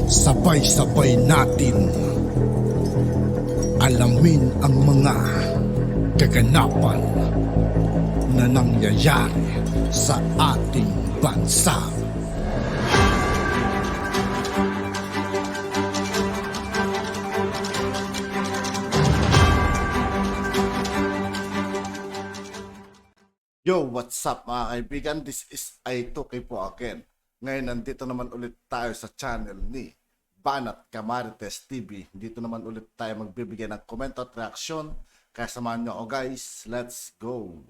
Sabay-sabay natin alamin ang mga kaganapan na nangyayari sa ating bansa. Yo, what's up mga kaibigan? This is I2K po again. Ngayon nandito naman ulit tayo sa channel ni Banat Camarites TV. Dito naman ulit tayo magbibigay ng comment at reaksyon. Kaya samahan nyo ako guys. Let's go!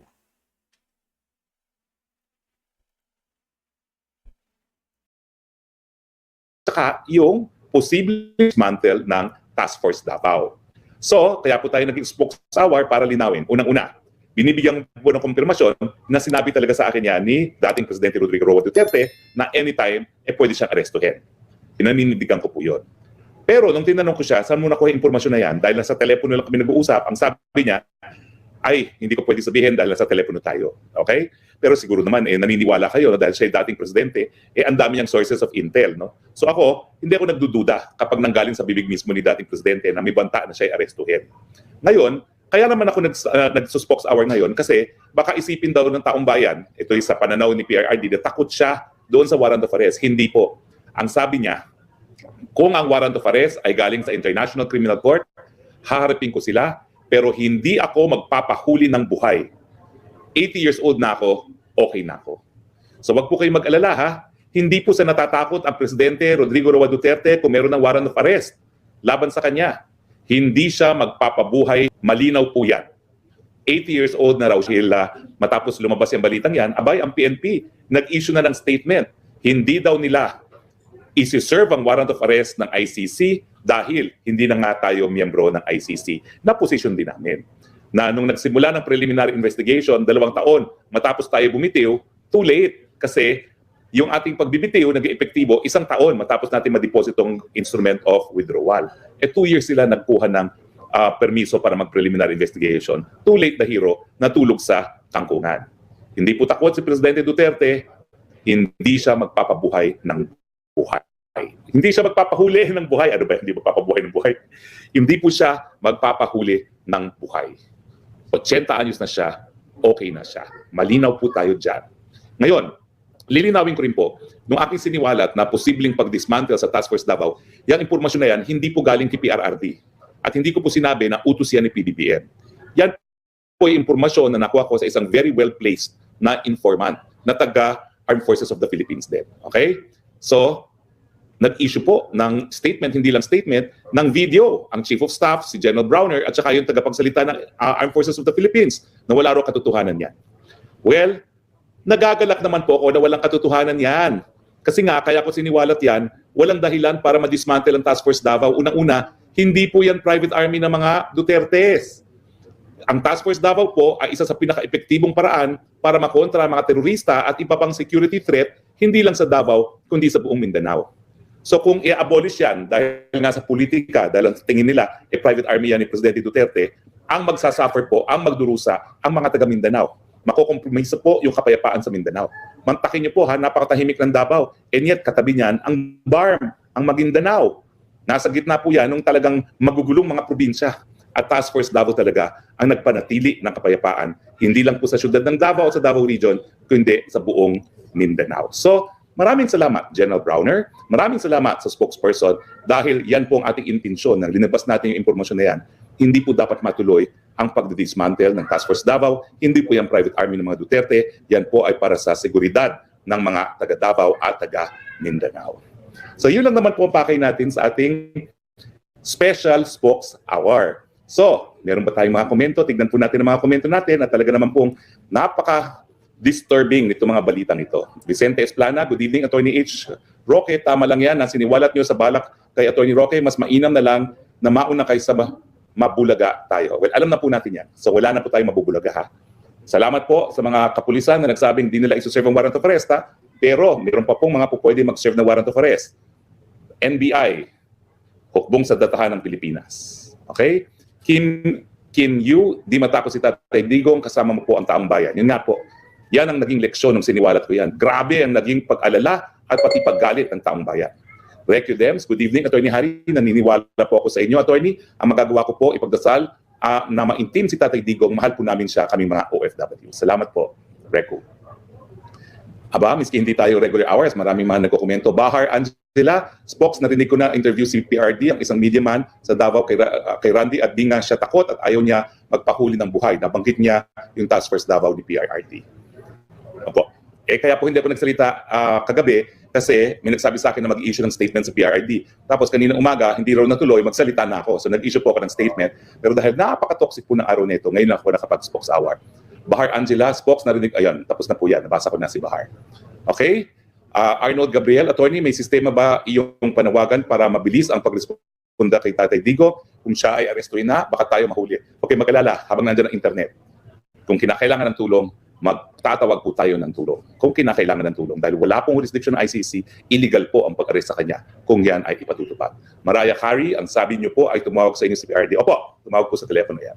Saka yung posibleng dismantle ng Task Force Davao. So, kaya po tayo naging spokeshour para linawin. Unang-una, binibigyan po ng kumpirmasyon na sinabi talaga sa akin yan ni dating Presidente Rodrigo Roa Duterte na anytime, pwede siyang arestuhin. Pinanindigan ko po yun. Pero nung tinanong ko siya, saan mo nakuha yung impormasyon na yan? Dahil nasa telepono lang kami nag-uusap, ang sabi niya, ay, hindi ko pwede sabihin dahil nasa telepono tayo. Okay? Pero siguro naman, naniniwala kayo dahil siya yung dating Presidente, ang dami niyang sources of intel. No? So ako, hindi ako nagdududa kapag nanggaling sa bibig mismo ni dating Presidente na may banta na siya arestuhin. Ngayon, kaya naman ako nagsuspox-hour ngayon kasi baka isipin daw ng taong bayan, ito yung sa pananaw ni PRRD, na takot siya doon sa warrant of arrest. Hindi po. Ang sabi niya, kung ang warrant of arrest ay galing sa International Criminal Court, haharapin ko sila, pero hindi ako magpapahuli ng buhay. 80 years old na ako, okay na ako. So wag po kayong mag-alala ha, hindi po sa natatakot ang Presidente Rodrigo Roa Duterte kung meron ng warrant of arrest laban sa kanya. Hindi siya magpapabuhay, malinaw po yan. 80 years old na raw siya matapos lumabas yung balitang yan, abay ang PNP nag-issue na ng statement. Hindi daw nila isi-serve ang warrant of arrest ng ICC dahil hindi na nga tayo miyembro ng ICC. Na position din namin. Na nung nagsimula ng preliminary investigation, 2 taon, matapos tayo bumitiw, too late. Kasi yung ating pagbibitiw naging epektibo 1 taon matapos natin ma-depositong instrument of withdrawal. 2 years sila nagkuha ng permiso para mag-preliminary investigation. Too late the hero, natulog sa kangkungan. Hindi po takot si Presidente Duterte, hindi siya magpapabuhay ng buhay. Hindi siya magpapahuli ng buhay. Ano ba? Hindi magpapabuhay ng buhay. Hindi po siya magpapahuli ng buhay. 80 anyos na siya, okay na siya. Malinaw po tayo dyan. Ngayon, lilinawin ko rin po, nung aking siniwalat na posibleng pag-dismantle sa Task Force Davao, yung impormasyon na yan, hindi po galing kay PRRD. At hindi ko po sinabi na utos yan ni PBBM. Yan po yung impormasyon na nakuha ko sa isang very well-placed na informant na taga-Armed Forces of the Philippines din. Okay? So, nag-issue po ng statement, hindi lang statement, ng video ang Chief of Staff, si General Browner, at saka yung tagapagsalita ng Armed Forces of the Philippines na wala raw katotohanan yan. Well, nagagalak naman po ako na walang katotohanan yan. Kasi nga, kaya ko siniwalat yan, walang dahilan para ma-dismantle ang Task Force Davao. Unang-una, hindi po yan private army ng mga Dutertes. Ang Task Force Davao po ay isa sa pinaka-epektibong paraan para makontra ang mga terorista at iba pang security threat, hindi lang sa Davao, kundi sa buong Mindanao. So kung i-abolish yan dahil nga sa politika, dahil ang tingin nila, private army yan ni Presidente Duterte, ang magsasuffer po, ang magdurusa, ang mga taga Mindanao. Makokompromiso po yung kapayapaan sa Mindanao. Mantakin niyo po ha, napakatahimik ng Davao. And yet, katabi niyan, ang BARM, ang Maguindanao. Nasa gitna po yan ng talagang magugulong mga probinsya. At Task Force Davao talaga ang nagpanatili ng kapayapaan. Hindi lang po sa syudad ng Davao o sa Davao Region, kundi sa buong Mindanao. So, maraming salamat, General Browner. Maraming salamat sa spokesperson dahil yan po ang ating intensyon na linabas natin yung impormasyon na yan. Hindi po dapat matuloy ang pagdidismantle ng Task Force Davao. Hindi po yan private army ng mga Duterte. Yan po ay para sa seguridad ng mga taga Davao at taga Mindanao. So yun lang naman po ang pakay natin sa ating special spokes hour. So, meron ba tayong mga komento? Tignan po natin ang mga komento natin at talaga naman pong napaka-disturbing nito mga balitang ito. Vicente Esplana, good evening, Attorney H. Roque, tama lang yan. Siniwalat nyo sa balak kay Attorney Roque, mas mainam na lang na mauna kaysa mabulaga tayo. Well, alam na po natin yan. So wala na po tayong mabubulaga ha. Salamat po sa mga kapulisan na nagsabing di nila isuserve ang warrant of arrest ha. Pero meron pa pong mga po pwede mag-serve ng warrant of arrest. NBI, hukbong sa datahan ng Pilipinas. Okay? Kim Yu, di matakot si Tatay Digong, kasama mo po ang taong bayan. Yun nga po. Yan ang naging leksyon ng siniwalat ko yan. Grabe ang naging pag-alala at pati paggalit ng taong bayan. Recudems. Good evening, Attorney Harry. Naniniwala po ako sa inyo, Attorney. Ang magagawa ko po, ipagdasal na maintim si Tatay Digong. Mahal po namin siya, kaming mga OFW. Salamat po, Recu. Aba, miski hindi tayo regular hours, maraming mga nagkokomento. Bahar Angela, Spokes, narinig ko na interview si PRD, ang isang media man sa Davao kay Randy, at di nga siya takot at ayaw niya magpahuli ng buhay. Nabanggit niya yung Task Force Davao ni PRD. Opo. Kaya po hindi ako nagsalita kagabi kasi may nagsabi sa akin na mag-issue ng statement sa PRD. Tapos kanina umaga, hindi raw natuloy, magsalita na ako. So nag-issue po ako ng statement. Pero dahil napaka-toxic po ng araw nito, ngayon ako nakapag-Spokes Hour. Bahar Angela, Spokes, narinig, ayun, tapos na po yan, nabasa ko na si Bahar. Okay? Arnold Gabriel, Attorney, may sistema ba iyong panawagan para mabilis ang pagresponda kay Tatay Digo? Kung siya ay arestuin na, baka tayo mahuli. Okay, mag-alala, habang nandiyan ang internet. Kung kinakailangan ng tulong, magtatawag po tayo ng tulong. Kung kinakailangan ng tulong. Dahil wala pong jurisdiction ng ICC, illegal po ang pag-arrest sa kanya kung yan ay ipatutupad. Mariah Carey, ang sabi niyo po ay tumawag sa inyo si PRD. Opo, tumawag po sa telepono yan.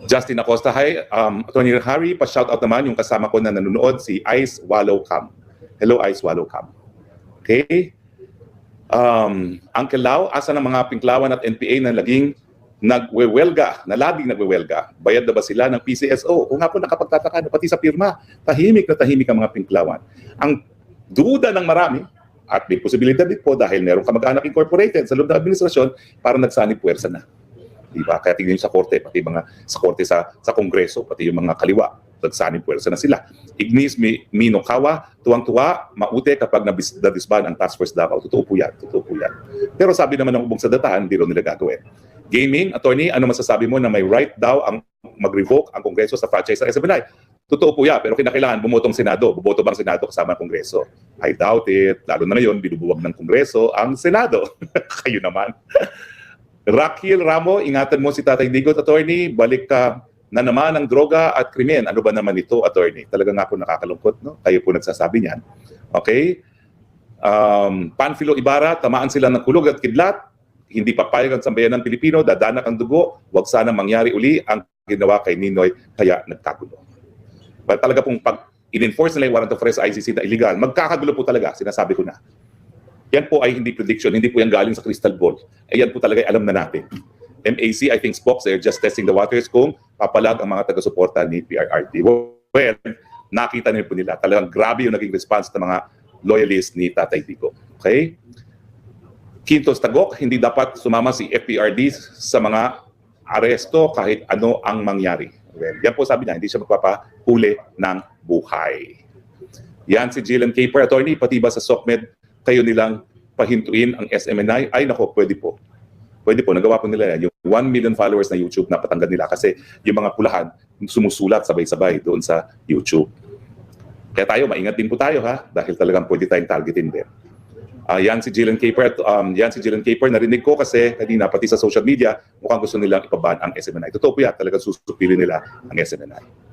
Justin Acosta, hi. Attorney Harry, pa-shoutout naman yung kasama ko na nanonood, si Ice Wallow Cam. Hello, Ice Wallow Cam. Okay? Uncle Lau, asa ng mga Pinklawan at NPA na laging nagwewelga, na labing nagwewelga? Bayad na ba sila ng PCSO? Kung nga po nakapagtataka, pati sa pirma, tahimik na tahimik ang mga Pinklawan. Ang duda ng marami, at may posibilidad din po dahil meron kamag-anak incorporated sa loob ng administrasyon, parang nagsanib puwersa na. Diba? Kaya tignan nyo sa korte, pati mga sa korte sa Kongreso, pati yung mga kaliwa, nagsanib puwersa na sila. Ignis Minokawa, tuwang-tuwa, maute kapag nadisband ang Task Force Davao. Totoo po yan, totoo po yan. Pero sabi naman ng ubong sa datahan, hindi rin nila gagawin. Gaming, Attorney, ano masasabi mo na may right daw ang mag-revoke ang Kongreso sa franchise ng SMNI? Totoo po yan, pero kinakailangan bumotong Senado. Buboto bang Senado kasama ang Kongreso? I doubt it. Lalo na ngayon, binubuwag ng Kongreso ang Senado. Kayo naman. Raquel Ramo, ingatan mo si Tatay Digo, Attorney. Balik ka na naman ang droga at krimen. Ano ba naman ito, Attorney? Talaga nga po nakakalungkot, no? Kayo po nagsasabi niyan. Okay? Panfilo Ibarra, tamaan sila ng kulog at kidlat. Hindi papayag ang sambayan ng Pilipino, dadanak ang dugo. Huwag sana mangyari uli ang ginawa kay Ninoy, kaya nagkagulo. But talaga pong pag in-enforce nila yung warrant of arrest sa ICC na illegal, magkakagulo po talaga, sinasabi ko na. Yan po ay hindi prediction, hindi po yan galing sa crystal ball. Yan po talaga ay alam na natin. MAC, I think Spokes, they're just testing the waters kung papalag ang mga taga-suporta ni PRRD. Well, nakita nila po nila. Talagang grabe yung naging response ng mga loyalists ni Tatay Digo. Okay? Quintos Tagok, hindi dapat sumama si FPRD sa mga aresto kahit ano ang mangyari. Well, yan po sabi niya, hindi siya magpapahuli ng buhay. Yan si Jillian Caper, Attorney, pati ba sa SOCMED, kayo nilang pahintuin ang SMNI? Ay nako, pwede po. Pwede po, nagawa po nila yan. Yung 1 million followers na YouTube na patanggal nila kasi yung mga pulahan sumusulat sabay-sabay doon sa YouTube. Kaya tayo, maingat din po tayo ha, dahil talagang pwede tayong targetin din. Yan si Jillian Caper, narinig ko kasi kanina pati sa social media, mukhang gusto nilang ipaban ang SMNI. Totoo po yan, talagang susupilin nila ang SMNI.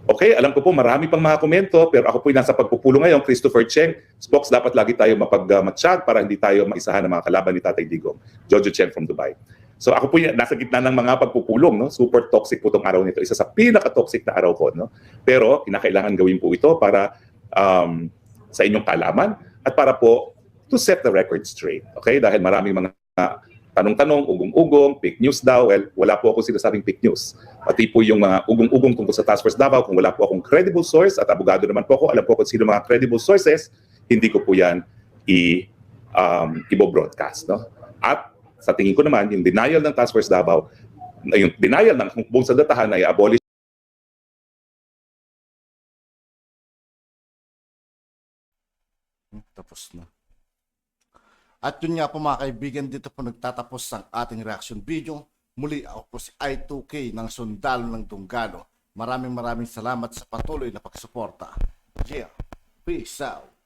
Okay, alam ko po marami pang mga komento, pero ako po nasa pagpupulong ngayon, Christopher Cheng. Spokes, dapat lagi tayo mapag-matsyag para hindi tayo maisahan ng mga kalaban ni Tatay Digong. Jojo Cheng from Dubai. So ako po nasa gitna ng mga pagpupulong, no? Super toxic po itong araw nito. Isa sa pinaka-toxic na araw ko, no? Pero kinakailangan gawin po ito para sa inyong kalaman at para po to set the record straight. Okay? Dahil maraming mga tanong-tanong, ugong-ugong, fake news daw. Well, wala po ako sinasabing fake news. Pati po yung mga ugong-ugong tungkol sa Task Force Davao, kung wala po akong credible source, at abogado naman po ako, alam po kung sino mga credible sources, hindi ko po yan i-broadcast. No? At sa tingin ko naman, yung denial ng Task Force Davao, yung denial ng buong sa datahan ay abolish. Tapos na. At yun nga po mga kaibigan, dito po nagtatapos ang ating reaction video. Muli ako po si I2K ng Sundalo ng Dunggalo. Maraming salamat sa patuloy na pagsuporta. Yeah, peace out.